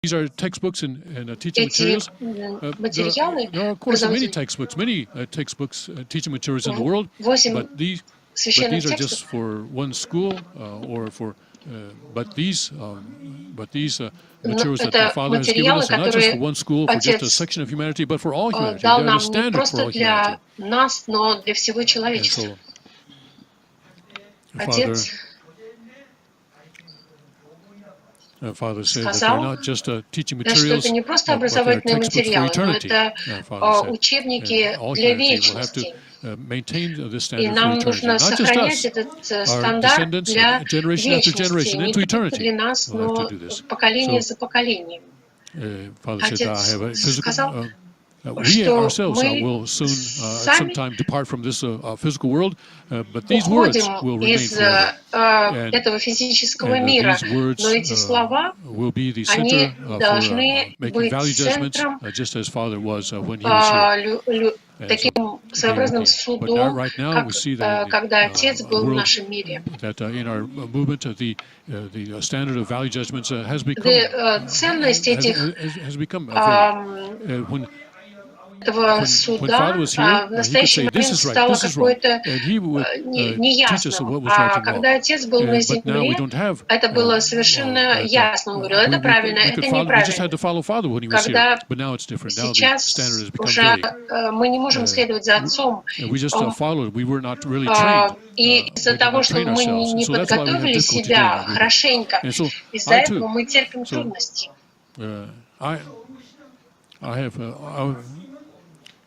these are textbooks and teaching эти materials. материалы There are, of course, many textbooks, teaching materials in the world, 8 but these священных are текстов. just for one school or for. But these materials that the Father has given us are not just for one school, for just a section of humanity, but for all humanity. They Дал are the нам не standard for просто all для humanity. нас, но для всего And человечества. so, Отец Father said that they're сказал, not just teaching что materials, это не просто but they are образовательные textbooks for материалы, но eternity. это Father said, учебники and all для humanity will have to вечности. maintain this И standard for нам eternity. нужно Not just сохранять us, этот our стандарт descendants, для generation after вечности, generation, не into только eternity. для нас, We'll have но to do this. поколение So, за поколением. Father said, I Отец have a physical. сказал, We что ourselves мы will soon, at some сами time, depart from this physical world, but these words will уходим remain из forever. этого физического And мира, these words но эти слова, will be the они center for должны making быть value judgments, центром, just as Father was when he was here. And so таким своеобразным but now, судом, right now, как we see that когда Отец in the был в world, нашем мире. that in our movement, the standard of value judgments has become Ценность этих has become when этого суда в настоящий момент стало какое-то неясным. А когда Отец был на земле, это было совершенно ясно. Он говорил, это правильно, это неправильно. Когда сейчас уже мы не можем следовать за Отцом, и из-за того, что мы не подготовили себя хорошенько, из-за этого мы терпим трудности.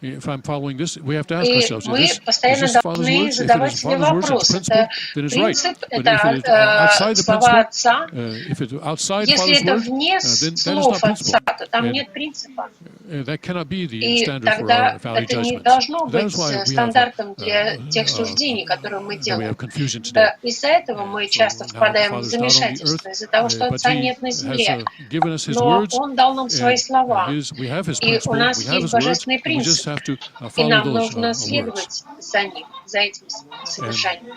If I'm following this, we have to ask ourselves: мы постоянно должны задавать себе вопрос. Это принцип, это слова Отца. Если это вне слов Отца, то там нет принципа. И тогда это не должно быть стандартом для тех суждений, которые мы делаем. Из-за этого мы часто впадаем в замешательство, из-за того, что Отца нет на земле. Но Он дал нам свои слова, и у нас есть божественный принцип. И нам нужно следовать за ним, за этим содержанием.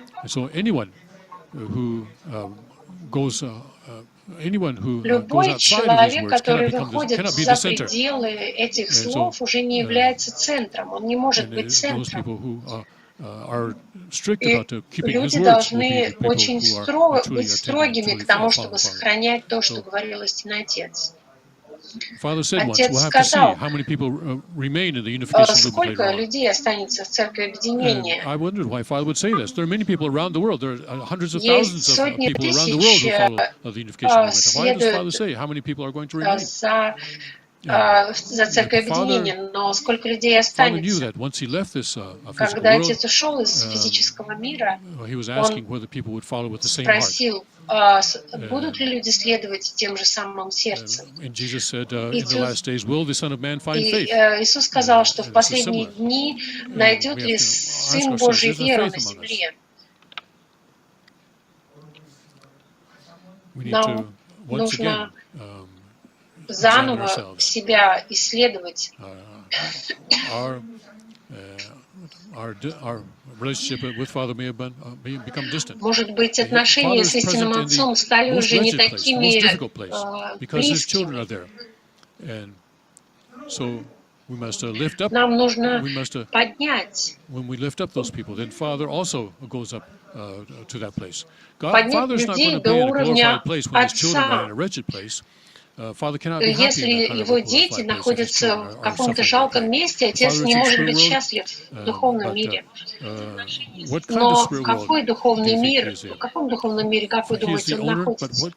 Любой человек, который выходит за пределы этих слов, уже не является центром, он не может быть центром. И люди должны очень быть строгими к тому, чтобы сохранять то, что говорил истинный Отец. Отец сказал, сколько людей останется в церкви объединения. Есть сотни тысяч следуют за церковь объединения, но сколько людей останется? Когда Отец ушел из физического мира, Он спросил, будут ли люди следовать тем же самым сердцем? Иисус сказал, что в последние дни найдет ли Сын Божий веру на земле. Нам нужно заново себя исследовать. Может быть, отношения с истинным Отцом стали уже не такими близкими. Нам нужно поднять людей до уровня Отца. Если его дети находятся в каком-то жалком месте, Отец не может быть счастлив в духовном мире. Но какой духовный мир, в каком духовном мире, как вы думаете, он находится?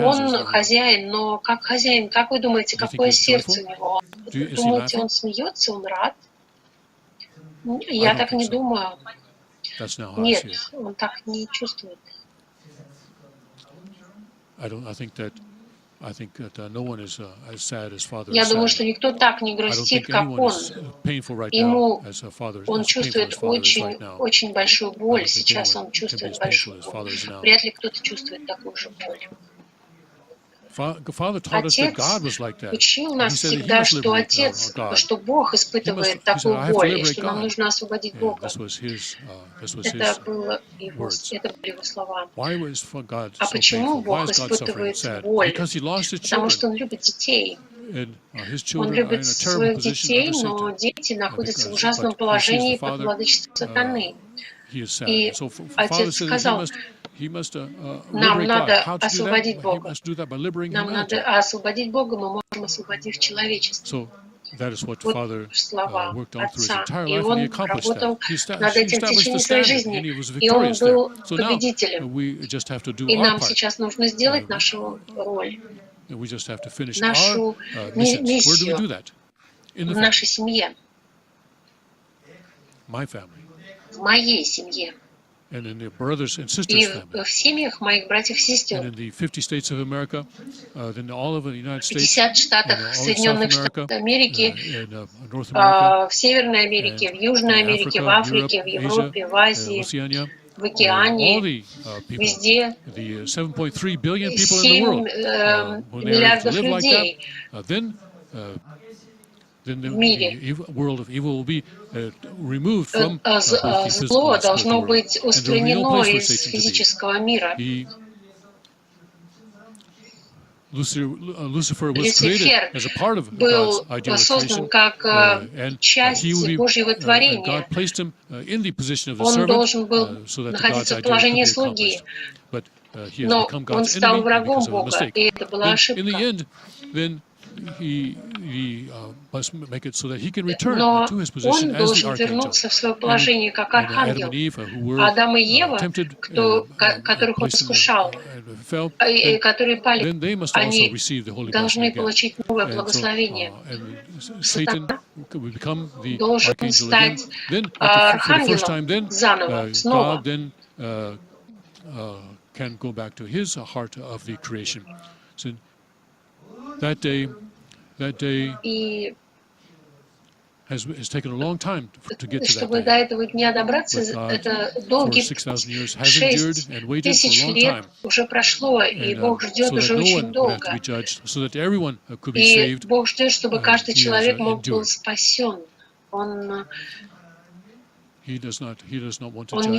Он хозяин, но как хозяин, как вы думаете, какое сердце у него? Думаете, он смеется, он рад? Я так не думаю. Нет, он так не чувствует. Я думаю, что никто так не грустит, как он. Ему он чувствует очень большую боль. Сейчас он чувствует большую боль. Вряд ли кто-то чувствует такую же боль. Отец учил нас всегда, что Отец, что Бог испытывает такую боль, и что нам нужно освободить Бога. Это были его слова. А почему Бог испытывает боль? Потому что Он любит детей. Он любит своих детей, но дети находятся в ужасном положении под владычеством сатаны. И Отец сказал, нам надо освободить Бога. Нам надо освободить Бога, мы можем освободить человечество. Вот слова Отца. И Он работал над этим в течение своей жизни. И Он был победителем. И нам сейчас нужно сделать нашу роль, нашу миссию в нашей семье, в моей семье. И в семьях моих братьев и сестер, в 50 штатах Соединенных Штатов Америки, в Северной Америке, в Южной Америке, в Африке, в Европе, в Азии, в океане, везде 7 миллиардов людей в мире. Зло должно быть устранено из физического мира. Люцифер был создан как часть Божьего творения. Он должен был находиться в положении слуги, но он стал врагом Бога, и это была ошибка. Но он должен вернуться в свое положение как архангел. Адам и Ева, которых он искушал, и которые пали, они должны получить новое благословение. Сатана должен стать архангелом заново, снова. И чтобы до этого дня добраться, это долгий путь. 6000 лет уже прошло, и Бог ждет уже очень долго. И Бог ждет, чтобы каждый человек мог быть спасен. Он не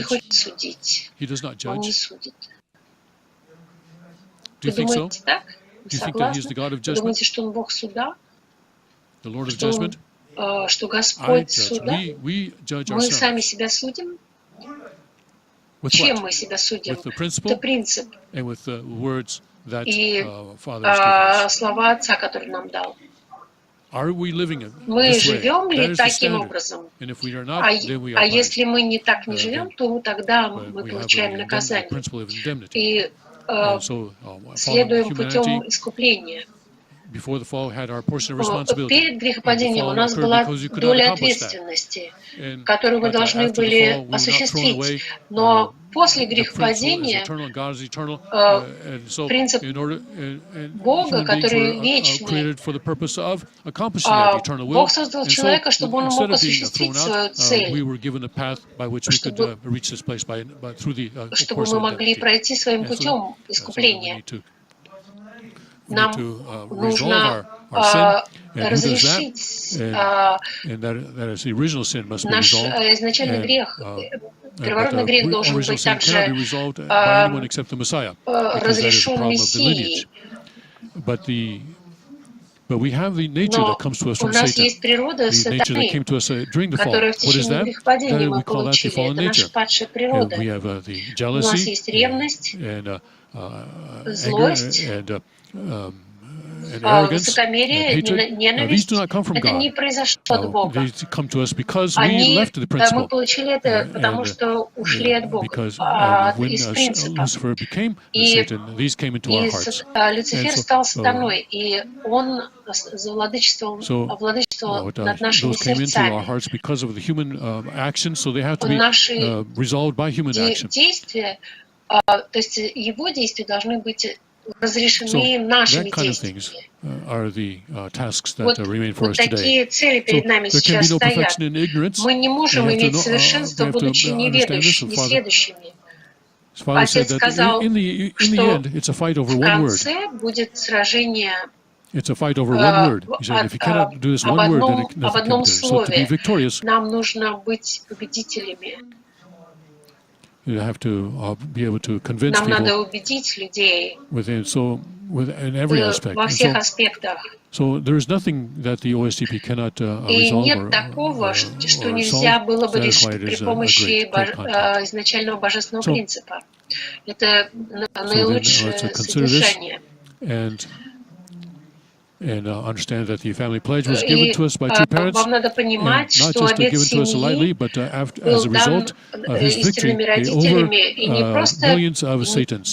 хочет судить. Он не судит. Вы думаете так? Вы согласны? Вы думаете, что Он Бог суда? Что Господь суда? Мы сами себя судим? Чем мы себя судим? Это принцип и слова Отца, которые нам дал. Мы живем ли таким образом? А если мы так не живем, то тогда мы получаем наказание. И следуем путем искупления. Перед грехопадением у нас была доля ответственности, которую мы должны были осуществить. Но после грехопадения принцип Бога, который вечный, Бог создал человека, чтобы он мог осуществить свою цель, чтобы мы могли пройти своим путем искупления. Нам нужно разрешить наш изначальный грех. Первородный грех должен быть также разрешен Мессией. Но у нас есть природа сатаны, которую в течение грехопадения мы получили. Это наша падшая природа. У нас есть ревность, злость, высокомерие, ненависть. Это не произошло от Бога. Мы получили это, потому что ушли от Бога, из принципа. И Люцифер стал сатаной, и он овладычествовал над нашими сердцами. Наши действия, то есть его действия должны быть разрешены нашими действиями. Вот такие цели перед нами сейчас стоят. Мы не можем иметь совершенство, будучи несведущими. Отец сказал, что в конце будет сражение об одном слове. Нам нужно быть победителями. Нам надо убедить людей во всех аспектах. И нет такого, что нельзя было бы решить при помощи изначального божественного принципа. Это наилучшее содержание. И вам надо понимать, что обет семьи был дан истинными родителями, и не просто,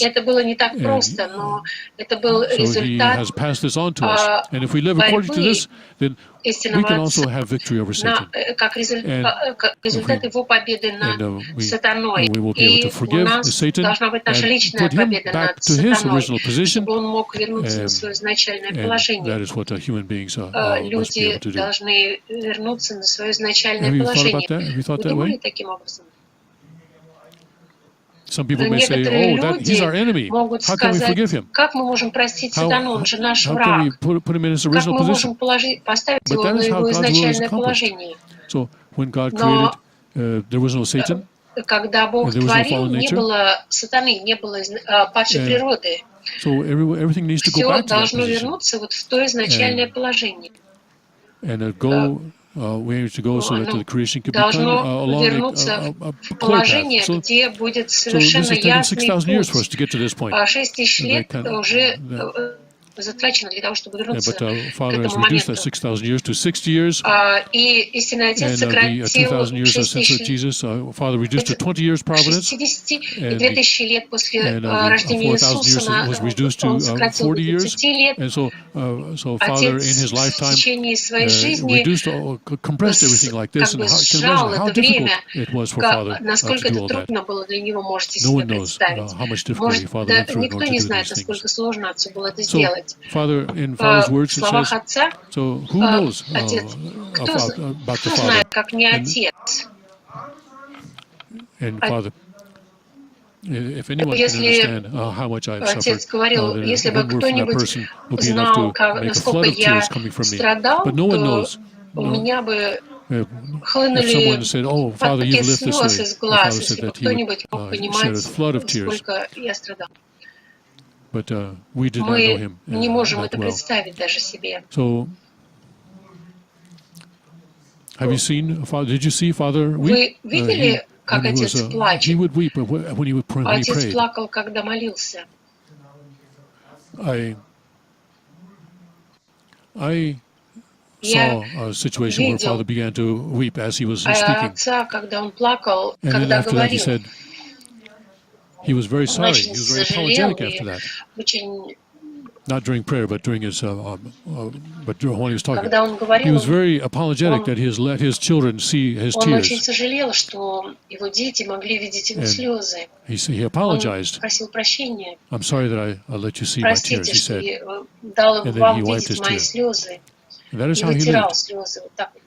это было не так просто, но это был результат борьбы истинного Отца, как результат его победы над сатаной. И у нас должна быть наша личная победа над сатаной, чтобы он мог вернуться на свое изначальное положение. Люди должны вернуться на свое изначальное положение. Вы думали таким образом? Некоторые люди могут сказать, как мы можем простить сатану, он же наш враг. Как мы можем поставить его на его изначальное положение? Но когда Бог творил, не было сатаны, не было падшей природы. Все должно вернуться вот в то изначальное положение. Должно вернуться в положение, где будет совершенно ясный путь. 6 тысяч лет уже затрачено для того, чтобы вернуться к этому моменту. И истинный Отец сократил 6 60, и 2000 лет после рождения Иисуса он сократил до 30 лет. Отец в течение своей жизни сжал это время, насколько это трудно было для него, можете себе представить. Никто не знает, насколько сложно Отцу было это сделать. В словах Отца, Отец, кто знает, как не Отец? Если Отец говорил, если бы кто-нибудь знал, насколько я страдал, то у меня бы хлынули потоки слез из глаз, если бы кто-нибудь мог понимать, насколько я страдал. Мы не можем это представить даже себе. Вы видели, как Отец плачет? Отец плакал, когда молился. Я видел Отца, когда он плакал, когда говорил. He was very sorry. He was very apologetic after that. Очень... Not during prayer, but during his, but when he was talking. Когда он говорил, he was very apologetic that he has let his children see his tears. Он очень сожалел, что его дети могли видеть его слезы. He apologized. Он просил прощения. I'm sorry that I let you see my tears, he said. Дал вам видеть мои слезы. И вытирал слезы вот так вот.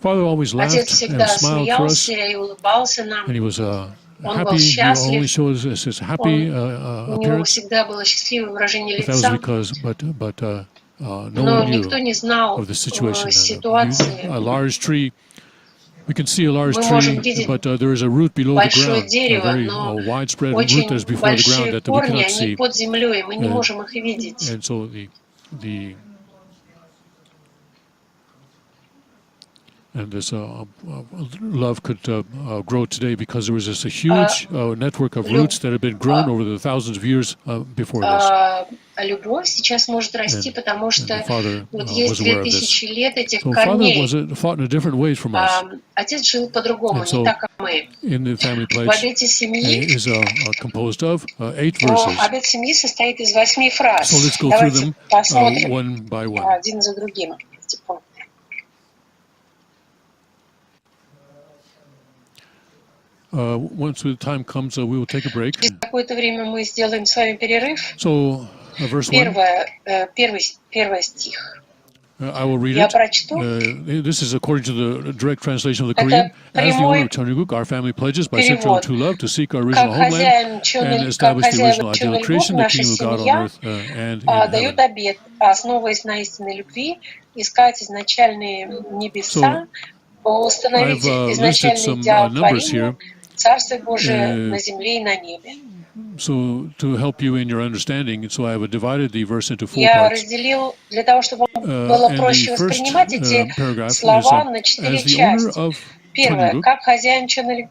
Father always laughed Отец всегда смеялся и улыбался нам. And he was Он happy. был счастлив. He only shows us his happy У него appearance. всегда было счастливое выражение But that was лица. because, no Но one knew никто не знал of the situation. ситуации. A large tree. We can see a large Мы tree, можем видеть but there is a root below the большое ground, дерево, a very но widespread root очень that's before the ground большие that we корни, cannot они see. под землей, мы не можем их видеть. And so this love could grow today because there was this huge network of roots that had been grown over the thousands of years before this. Любовь сейчас может расти, потому что вот есть 2000 лет этих So корней. Father fought in a different ways from us. Отец жил по-другому, So, не так, как мы. In the family В pledge обете семьи is composed of 8 verses. обет семьи состоит из 8 фраз. So let's go through Давайте them посмотрим one by one. один за другим эти пункты. Once the time comes, we will take a break. Через какое-то время мы сделаем с вами перерыв. So, verse 1. Первый стих. I will read Я it. прочту. This is according to the direct translation of the Korean. As the owner of Cheonryuk, our family pledges by central Перевод. true love to seek our Как original homeland and как establish the хозяева original ideal of Cheonryuk, creation, the наша kingdom of God on семья earth and in heaven. дает обет, основываясь на истинной любви, искать изначальные небеса, установить изначальный идеал творения, Царство Божие на земле и на небе. So to help you in your understanding, so I have divided the verse into 4 Я parts. разделил для того, чтобы было проще воспринимать эти слова на 4 части. Первое. Как хозяева Cheonryuk,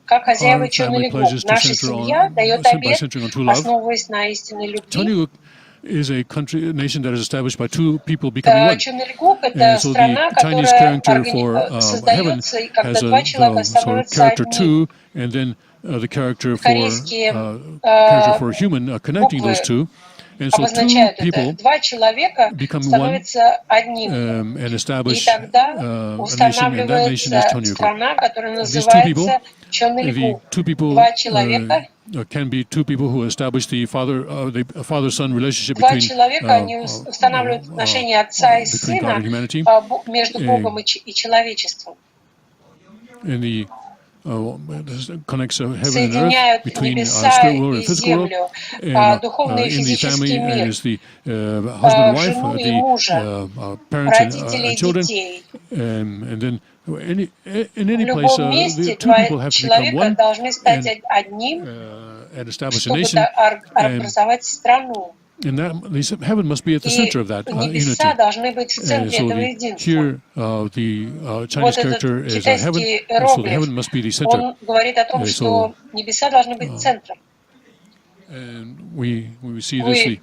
наша семья дает обет, основываясь на истинной любви. Is a nation that is established by 2 people becoming one. Cheonryuk — это страна, которая создается, и когда 2 человека становятся одним. And then the character for human connecting those two. And so 2 people become one and establish a nation, and that nation is Cheonryuk. These 2 people, the 2 people can be 2 people who establish the father-son relationship between God and humanity. And the connects heaven and earth between spirit world and physical world, and in the family is the husband and wife, the parents and children, and then in any place, the 2 people have to become one and establish a nation, and that heaven must be at the center of that unity. So here, the Chinese character is heaven, and so the heaven must be the center. And we see this.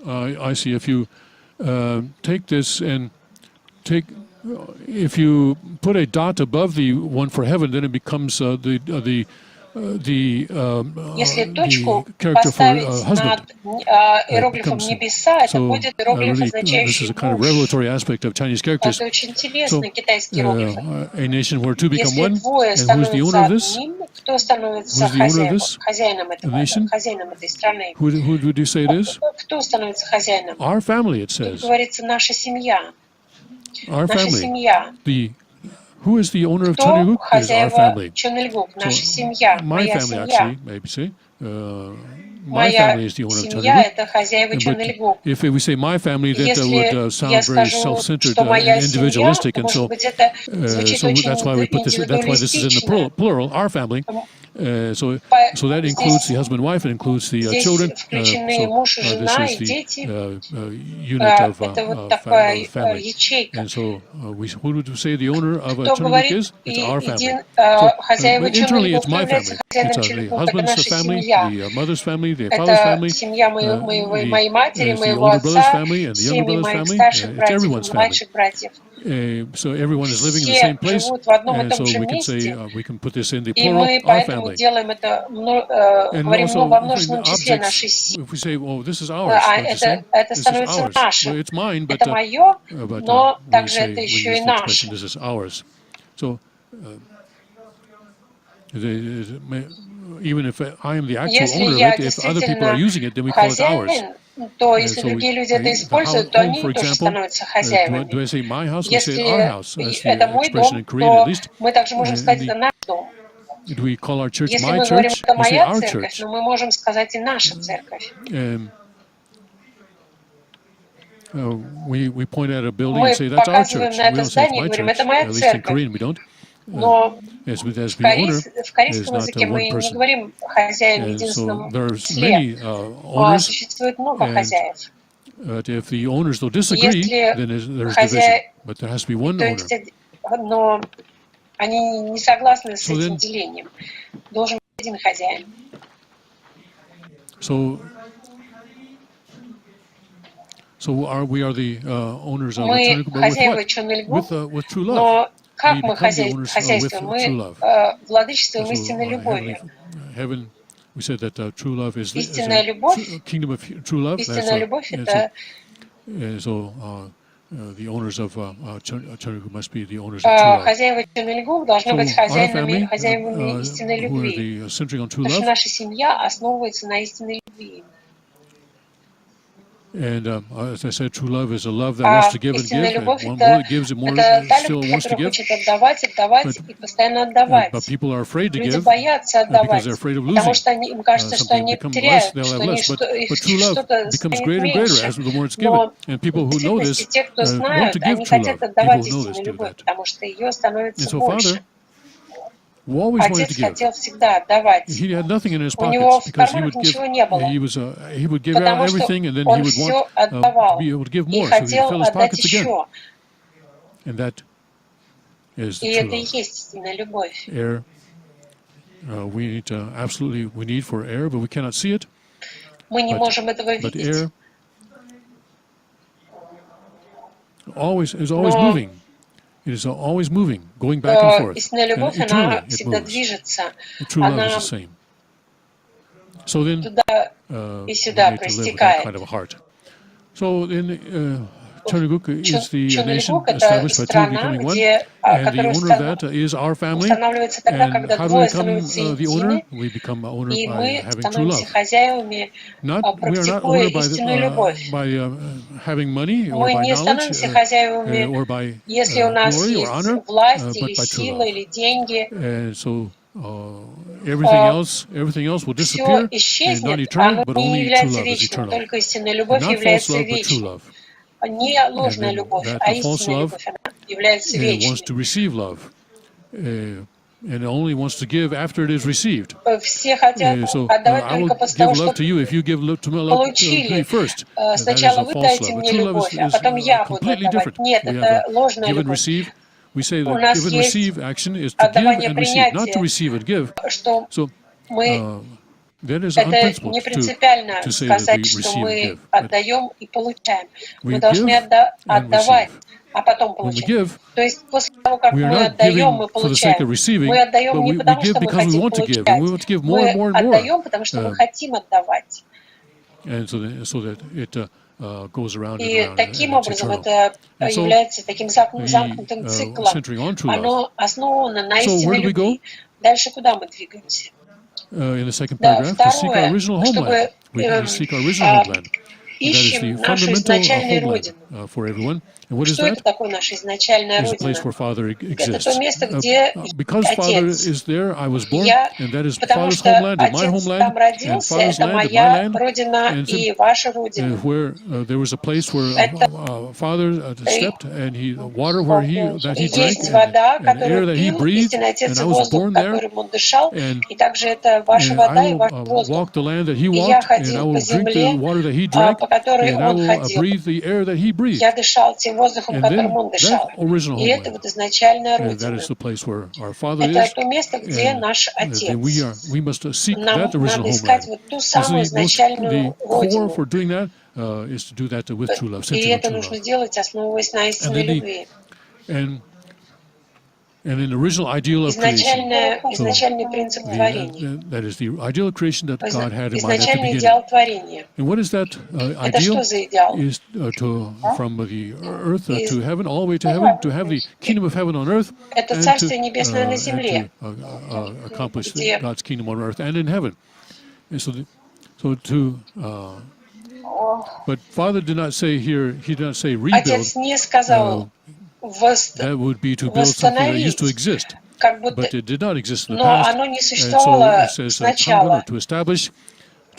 I see if you take this and if you put a dot above the one for heaven, then it becomes the character for husband. So really, this is a kind of revelatory aspect of Chinese characters. So a nation where 2 become one, and who's the owner of this? Who's the owner of this? A nation? Who would you say it is? Our family, it says. Our family. Who is the owner of Cheonryuk? Is our family. So my family, actually, maybe say. My family is the owner of Cheonryuk. But if we say my family, then that would sound very self-centered and individualistic, and so that's why we put this. That's why this is in the plural. Our family. So that includes the husband and wife, it includes the children. So this is the unit of family. And so who would you say the owner of Cheonryuk is? It's our family. So internally, it's my family. It's the husband's family, the mother's family, the father's family, the older brother's family, and the younger brother's family. It's everyone's family. So everyone is living in the same place, and so we can say we can put this in the plural, our family. And also in objects, if we say, "Well, this is ours," this is ours. Well, it's mine, but we say we use the expression, "This is ours." So even if I am the actual owner of it, if other people are using it, then we call it ours. То если другие люди это используют, то они тоже становятся хозяевами. Если это мой дом, то мы также можем сказать, это наш дом. Если мы говорим, это моя церковь, но мы можем сказать и наша церковь. We point at a building and say, "That's our church." We don't say it's my church. At least in Korean, we don't. Но в корейском языке мы не говорим «хозяин» в единственном числе. Существует много хозяев. Если хозяин, но они не согласны с этим делением, должен быть один хозяин. Мы хозяева Cheonryuk, но как мы хозяйствуем? Мы владычествуем истинной любовью. Истинная любовь — это the owners of Chunilguk must be the owners of true love. Хозяева Чунильгук должны быть Our хозяевами family, истинной who are любви. the centering on true Потому что love, наша семья основывается на истинной любви. and as I said, true love is a love that wants to give and Истинная give, любовь and more it gives, it more это та still любовь, wants to которая give. хочет отдавать и постоянно отдавать. But people are afraid to Люди give боятся because отдавать, they're afraid of потому losing. что им кажется, что Something они become less, теряют, they'll что have less. But true love что-то becomes станет greater and greater меньше. as the more it's given. Но And в people who know действительности this те, кто want to знают, give они true хотят love. отдавать People who know this истинную do любовь, that. потому что ее And становится so больше. Father, who always wanted to Отец give, хотел всегда отдавать. he had nothing in his У него pockets в because he карманах would give. ничего не было, He would give out потому что everything, and then he он would want все to отдавал be able to give и more, so he'd хотел fill his отдать pockets again. еще. And that is И the это true и love. есть истинная любовь. Air. We need we need for air, but we cannot see it. Мы не можем этого But видеть. air is always Но moving. It is always moving, going back and forth. истинная And любовь, eternally она it всегда moves. движется. The true love is Она the same. So then, туда и we сюда need to live with that проистекает. kind of a heart. So then, Chunilguk is the nation Чунильгук — это established by two страна, becoming one, где, and the которая owner of that is our family. устанавливается тогда, And когда how do we двое become становятся the owner? едины, We become owner и by мы having true становимся love. хозяевами, We are not практикуя owner истинную любовь. by having money or Мы by не knowledge становимся хозяевами, or by если у нас glory or есть honor, власть или but by true сила love. или деньги. And so everything else will Все disappear and not исчезнет, eternal, оно but не only true является love is вечным, eternal. только истинная And любовь not false является love, but true вечной. love. Не And ложная then любовь, that а the false истинная love любовь, она является wants вечной. to receive love. And only wants to give after it is received. Все хотят So отдавать I will только после give того, love что to you if you give love to me получили. first. That is Сначала a вы false дайте love. But мне true love любовь, а is потом я буду completely отдавать. different. Нет, We have это a ложная give and любовь. receive. We say У that нас give and есть receive action is to give отдавание, and receive, not to принятие, receive and give. что So мы that is это unprincipled не принципиально to say that we сказать, что receive and мы give. But отдаем и получаем. Мы we должны give and отдавать, receive. а потом When we получать. give, То есть после того, как we are мы not отдаем, мы giving for the sake получаем. of receiving, Мы отдаем but не we потому, give что мы because we хотим want to give, and we want to give more and получать. more Мы and more. отдаем, потому что мы хотим отдавать. And so that it goes around and И around, таким and it's образом eternal. это And so является таким замкнутым циклом. centering on true love. Оно основано на So where истинной do we go? любви. Дальше куда мы двигаемся? In the second Да, paragraph, to seek our второе, original homeland. чтобы We seek our original homeland. And that is ищем the нашу fundamental изначальную homeland родину. for everyone. And what is Что это that? такое наша изначальная Is a place родина? where Father Это exists. то место, где Because Father Отец. is there, I was born, Я, and that is потому Father's что homeland, and my Отец homeland, там and родился, Father's это land, and my моя land. родина And и ваша родина. where there was a place where Father stepped, and water where that he И drank, есть вода, and air которую that he пил, breathed, истинный Отец, and и I was воздух, born there. которым он дышал, And и также это ваша вода I и ваш will воздух. walk the land that he И я walked, and I ходил по will drink the земле, water that he drank, по которой and I он will ходил. breathe the air that he breathed. Я дышал тем воздухом, And которым then он дышал. that original И это homeland, вот изначальная and that родина. is the place where our Father Это is, то место, где and наш then Отец. we must seek Нам that original надо искать homeland. вот ту And самую so изначальную the core родину. for doing that is to do that with true love, И centering on это true нужно love. делать, основываясь на истинной любви. And in the original ideal of creation, Изначальный принцип творения. that is the ideal of creation that God had in mind at the Изначальный beginning. идеал творения. And what is that Это ideal? что за идеал? Is from the earth to heaven, all the way to heaven, to have the kingdom of heaven on earth, Это and Царствие Небесное на to земле, accomplish где God's kingdom on earth and in heaven. And but Father did not say here. He did not say rebuild. Отец не сказал That would be to build something that used to exist, как будто, but it did not exist in the но past. оно не And so существовало it says сначала. to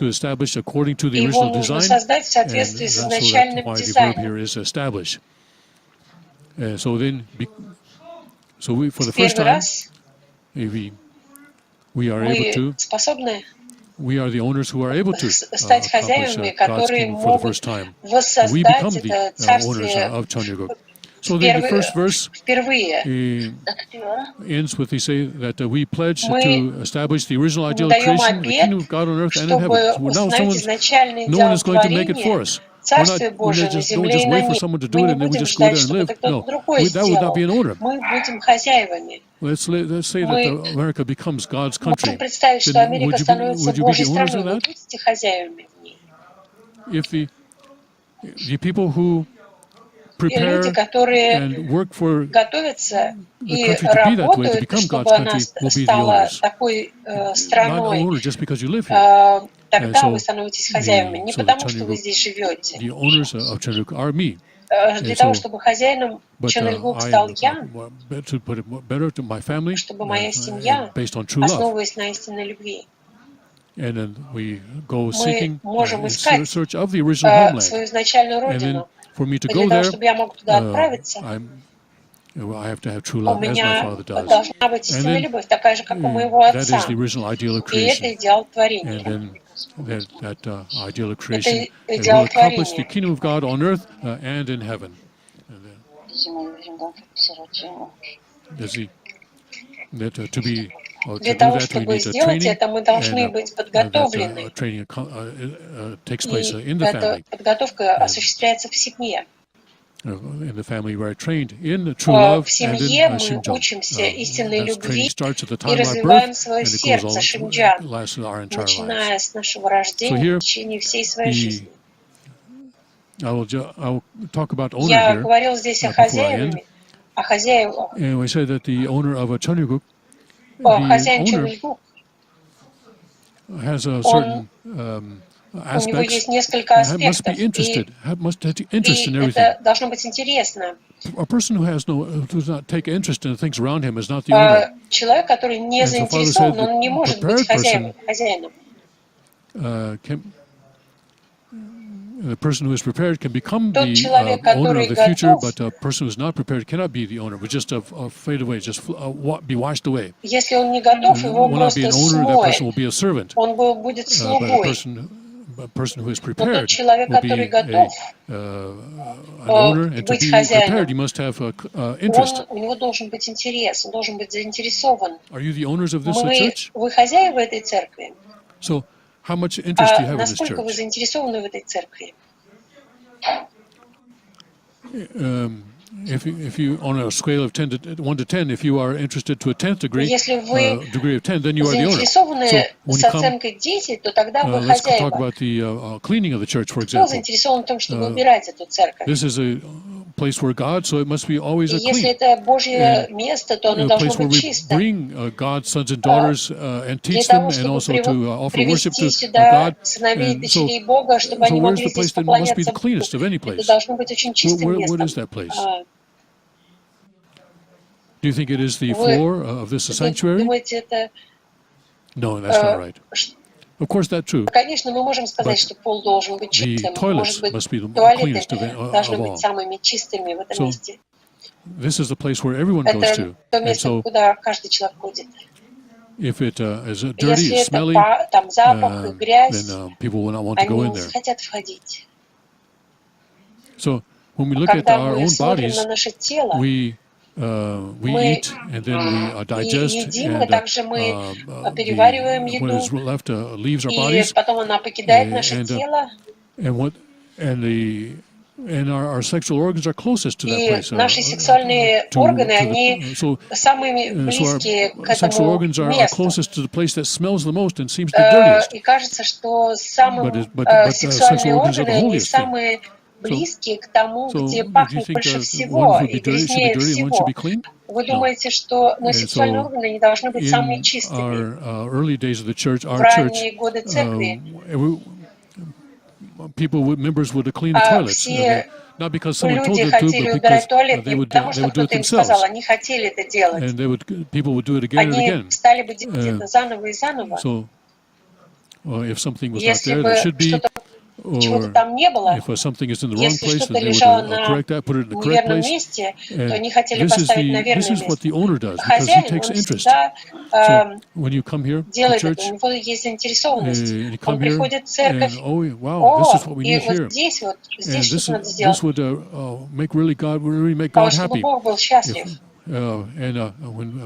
establish according to the Его original нужно design. создать в And соответствии с that's изначальным why the verb дизайном. here is establish. So then, we for the В first первый time, раз we are able to. мы способны We are the owners who are able to стать accomplish хозяевами, God's которые kingdom for the могут first time. We воссоздать become the это owners царствие of Chunilguk. So then the first verse впервые. ends with, they say that we pledge Мы to establish the original ideal of даем creation, the kingdom обет, of God on earth and in heaven. чтобы So now установить изначальный no one идеал is going to make it for творения, us. Царствие Божие на Don't земле just и на wait for небе. someone to Мы do it не and then we будем just go ждать, there and чтобы live. это кто-то No, другой that would not be an сделал. order. Мы будем хозяевами. Let's say Мы that America becomes God's country. можем представить, что Then Америка would you становится be the Божьей owners страной. of Вы that? будете хозяевами в ней. If the people who люди, которые готовятся и работают, чтобы она стала такой страной, тогда вы становитесь хозяевами. Не потому, что вы здесь живете. Для того, чтобы хозяином Чоннельгук стал я, чтобы моя семья основывалась на истинной любви. Мы можем искать свою изначальную родину. Для того, чтобы я мог туда отправиться, у меня должна быть истинная любовь, такая же, как у моего отца. И это идеал творения. Это идеал творения. Для того, чтобы сделать это, мы должны быть подготовлены. И эта подготовка осуществляется в семье. В семье мы учимся истинной любви и развиваем свое сердце шинджан, начиная с нашего рождения в течение всей своей жизни. Я говорил здесь о хозяевах. Хозяин Чоннельгук, у него есть несколько аспектов, и это должно быть интересно. Человек, который не заинтересован, он не может быть хозяином. The person who is prepared can become Тот the человек, owner of который the future, готов, but a person who is not prepared cannot be the owner, but just fade away, just be washed away. Если он не готов, его Will not be an просто owner, that person смоет. will be a servant. Он будет But слугой. a person who is Но тот prepared человек, will be который готов an owner, and to быть be хозяином, prepared, you must have interest. у него должен быть интерес, он должен быть заинтересован. Are you the owners of this church? Вы хозяева этой церкви. So, how much interest do you have in this Насколько вы church? заинтересованы в этой церкви? If you on a scale of 1 to 10, if you are interested to a 10th degree, Если вы degree of 10, then you are the owner. заинтересованы с оценкой 10, то тогда вы let's talk хозяева. about the cleaning of the church, for Кто example. заинтересован в том, чтобы убирать эту церковь? This is a place where God, so it must be always И a если clean. это Божье место, то оно A должно place where быть we чисто. bring God's sons and daughters and Для teach them, того, and чтобы also to offer worship привести to сюда God. сыновей и And дочерей Бога, чтобы so они where's могли the place здесь that must be поклоняться the cleanest of any Богу. Это place? должно быть очень чистым What местом. is that place? Do you think it is the floor of this sanctuary? Думаете, это... No, that's not right. Of course, that's true. Конечно, мы можем сказать, что пол должен быть чистым. Может быть, туалеты должны быть самыми чистыми в этом месте. This is the place where everyone goes Это to. то место, куда каждый человек ходит. If it is dirty, Если smelly, там запах и грязь, then people will not want to go in они there. не хотят входить. So when we look at Когда our мы own смотрим bodies, на наше тело, we eat and then we digest, едим, и and также мы перевариваем what еду, is left leaves our и bodies, потом она покидает наше тело, and our sexual organs are closest to that и place. наши сексуальные органы, они самые близкие к Sexual этому organs are месту. closest to the place that smells the most and seems the dirtiest. И кажется, что самые сексуальные органы, они самые близкие к тому, где пахнет больше всего и грязнее всего. Вы думаете, что сексуальные органы не должны быть самыми чистыми? В ранние годы церкви members would clean the toilets, все not because someone told люди them to, хотели but убирать because туалет they не would потому, что do it кто-то им сказал, themselves. они хотели это делать. And people would do it again and Они again. стали бы делать это заново и заново. So, if something was not Если there, бы there should be, чего-то там не было, if something is in the wrong если place, что-то then they лежало would на correct that, put it in the correct неверном place. месте, то они хотели поставить на верное This is what the место. owner does because he Хозяин, takes он interest. всегда So when you come here to делает это, church, у него есть заинтересованность. you Он come here, приходит в церковь, and wow, this is what we и need here. вот здесь And что-то надо this сделать, would make really make God чтобы happy. Бог был счастлив. When a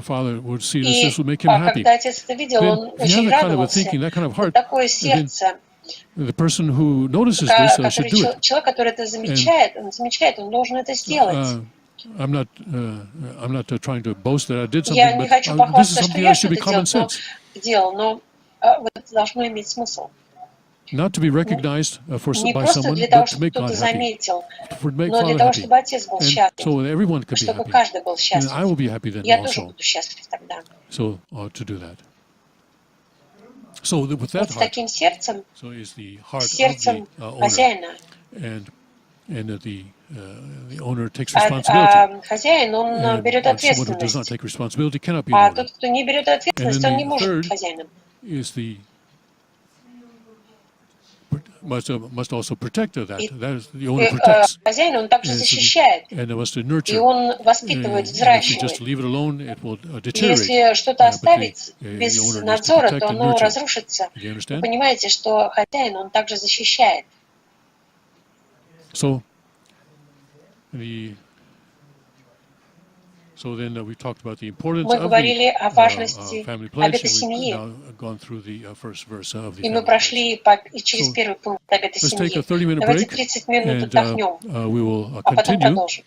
father would see И this would make him happy. когда отец это видел, он Then, if you have очень that kind of a радовался. thinking, that kind of heart, Такое then сердце. the person who notices this should do it. Человек, который это замечает, он должен это сделать. I'm not trying to boast that I did something, Я не but хочу this is похвастаться, что something я that should be что-то common sense. делал, но это должно иметь смысл. not to be recognized Не by просто someone, для того, but to чтобы make God кто-то happy, заметил, to make но для Father того, happy, чтобы Отец был and счастлив, so everyone could be чтобы happy, каждый был and I will счастлив. be happy then Я тоже also. буду счастлив тогда. So to do that. So with that Вот с heart, таким сердцем, so is the heart of the сердцем owner, хозяина. and the owner takes responsibility. Хозяин, он берет And someone who does not ответственность. take responsibility cannot be an А owner. тот, кто не берет And ответственность, then он не the может быть third хозяином. is must also protect that. И That is the owner protects. хозяин, он также And защищает. and it must И nurture. он воспитывает, And if you just взращивает. leave it alone, it will И deteriorate. если что-то But оставить the без owner needs to надзора, protect то and оно nurture. разрушится. Do you Вы understand? понимаете, что хозяин, он также защищает. So then we talked about the importance Мы of the говорили о важности family обета pledge, and семьи. we've now gone through the first verse of the И мы family pledge. прошли через So, первый пункт обета Let's take a семьи. 30-minute Давайте break, 30 минут and отдохнем, we will а потом continue продолжим.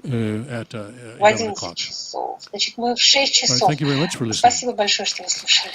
at В 11 11 o'clock. часов. Значит, мы в 6 All right, часов. thank you very much for listening. Спасибо большое, что вы слушали.